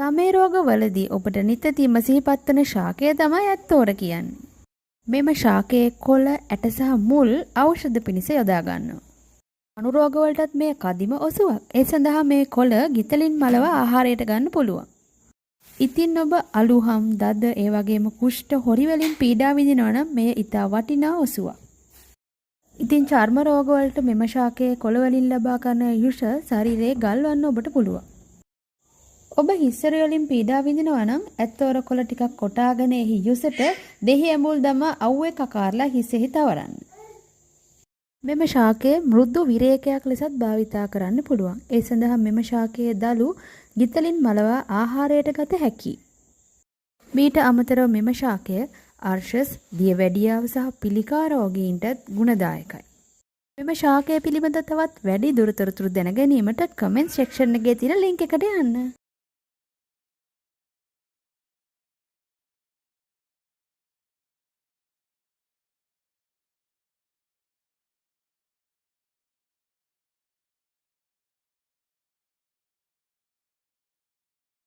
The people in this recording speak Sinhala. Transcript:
සමේ රෝගවලදී ඔබට නිතැතිම සිහිපත් වන ශාකය තමයි ඇත්තෝර කියන්නේ. මෙම ශාකයේ කොළ, ඇට සහ මුල් ඖෂධ පිණිස යොදා ගන්නවා. අනු රෝගවලටත් මේ කදිම ඔසුවක්. ඒ සඳහා මේ කොළ ගිතලින් මලව ආහාරයට ගන්න පුළුවන්. ඉතින් ඔබ අලුහම්, දද, ඒ වගේම කුෂ්ඨ හොරි වලින් පීඩා විඳිනවා නම් මෙය ඉතා වටිනා ඔසුවක්. ඉතින් චර්ම රෝගවලට මෙම ශාකයේ කොළ වලින් ලබා ගන්න යුෂ ශරීරයේ ගල්වන්න ඔබට පුළුවන්. ඔබ හිස්සර වලින් පීඩා විඳිනවා නම් ඇත්තෝර කොළ ටිකක් කොටාගෙන එහි යුසට දෙහි ඇඹුල් දමා අවුවේ කකාරලා හිසෙහි තවරන්න. මෙම ශාකය මෘදු විරේකයක් ලෙසත් භාවිතා කරන්න පුළුවන්. ඒ සඳහා මෙම ශාකයේ දළු ගිතලින් මලවා ආහාරයට ගත හැකියි. මීට අමතරව මෙම ශාකය අර්ශස්, දියවැඩියාව සහ පිළිකා රෝගීන්ටත් ගුණදායකයි. මෙම ශාකය පිළිබඳ තවත් වැඩි දුරතොරතුරු දැන ගැනීමට කමෙන්ට් සෙක්ෂන් එකේ තියෙන ලින්ක් එකට යන්න.